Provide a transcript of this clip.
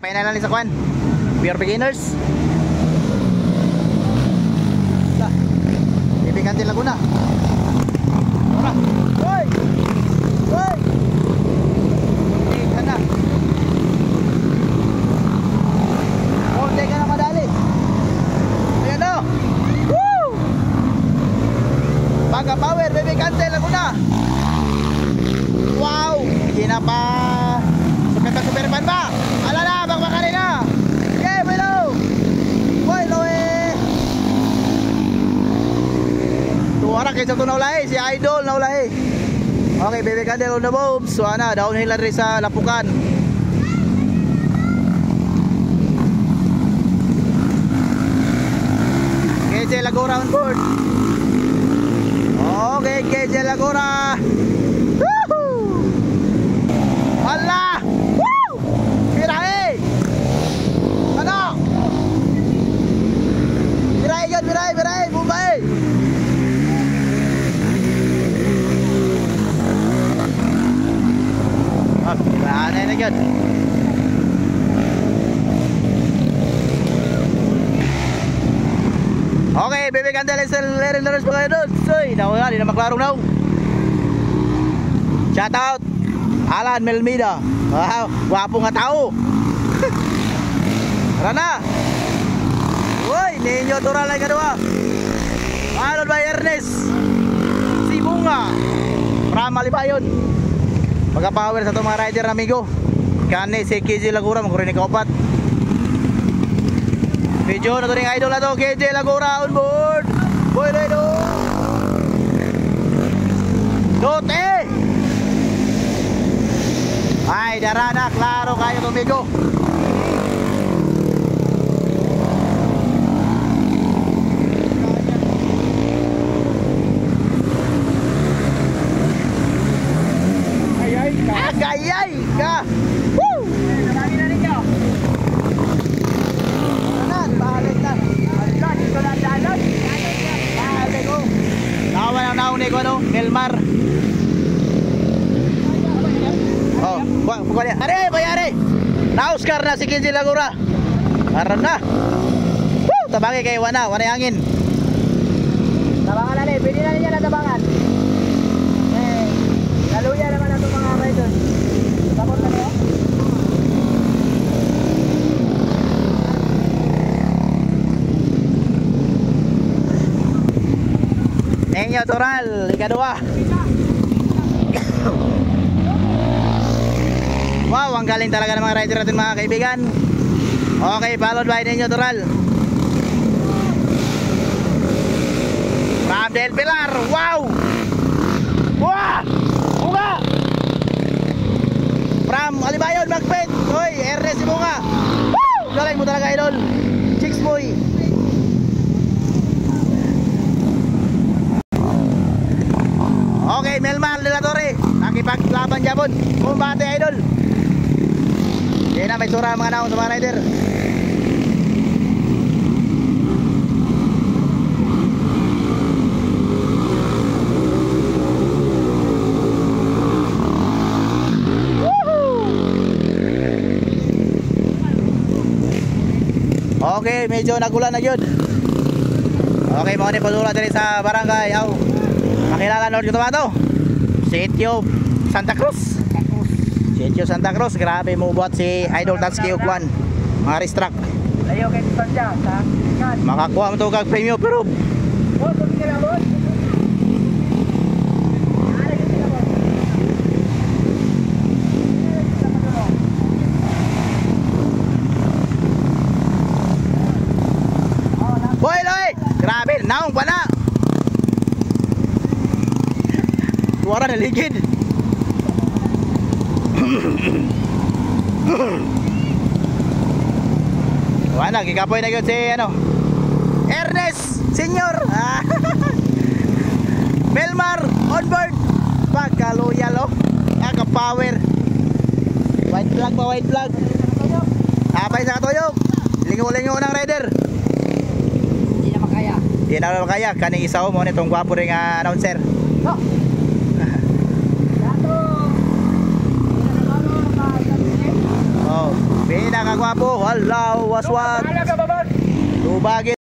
Final lang sa kwan. Pure beginners. Ibigantin Laguna. Ora. Hoy! Hoy! Teka na. Teka na madali. Ayan o. Woo! Baga power, Ibigantin Laguna. Wow! Hindi na pa. Superman ba? Alala, bakbakarin na. Okay, hello. Boy, loe. Tuwara kayo sa ito naulahi. Si Idol naulahi. Okay, baby candle on the bulb. So, downhill na rin sa Lapukan. KJ Lagura on board. Okay, KJ Lagura. Woohoo! Hala! Woo! Biray! Ano? Biray yun, biray! Bumay! Oh, biray na yun. Okay, baby candle is lerin na rin pa kayo doon. Soy, hindi na maklarong now. Shout out Alan Melmida. Wow, wapo nga tao. Tara na. Uy, ninyo tural na kadua. Ano ba Ernest? Si Bunga from Malibayon. Pagka-power sa itong mga rider na amigo. Kani si KJ Lagura, magkurinig ka upat. Video na ito rin idol na ito. KJ Lagura on board. Boy Redo Dote. Ay, darana, klaro kayo tumigo. Ayay ka. Agayay ka. Woo! Nabagi na rin ka. Balik na. Allah, dito na dalan. Balik ko. Nawa na nauni ko ano, Melmar. Oh, pokoknya. Are, bayari. Na Oscar na si KJ Lagura. Karon na. Woo, tabangi kay Wana angin. Tabangan na ni, pwede na niya na tabangan. Eh, laluya naman ato mga rider. Tapos na niyo. Nenyo Toral, ikadua. Wow, ang galing talaga ng mga rider natin mga kaibigan. Okay, followed by Nenyo Toral from Del Pilar. Wow! Wow! Bunga! From Alibayon, Magpet. Hoy, Ernest Bunga. Woo! Galing mo talaga idol. Chicks boy. Okay, Melmar de la Torre. Nakipaglaban Japon. Kumbate idol. Yan na, may sura mga naong sa mga rider. Woohoo! Okay, medyo nagulan na yun. Okay, mga nipadula din sa barangay. Makilala Lord Cotabato. Sitio Santa Cruz. Sitio Santa Cruz. Grabe mo buhat si Idol Tansky Ugwan. Mga restruck. Ayaw kayo sa dyan, sa ikan. Makakuha mo ito kag premium pero Tuloy ka na, boss. boy, loy! Grabe, naong pa na. Suara na ligid. Wala, gikapoy na yun si Ernest Senior. Melmar on board. Pagka-loyal Paka-power. White flag pa, white flag. Habay sa katuyok. Lingo-lingo ng rider. Hindi na makaya. Hindi na makaya. Kaning isaw mo nitong gwapo rin announcer. No. Oh, pinaka gwapo. Wala, waswat. Bahala ka ba, boss? Tubagin.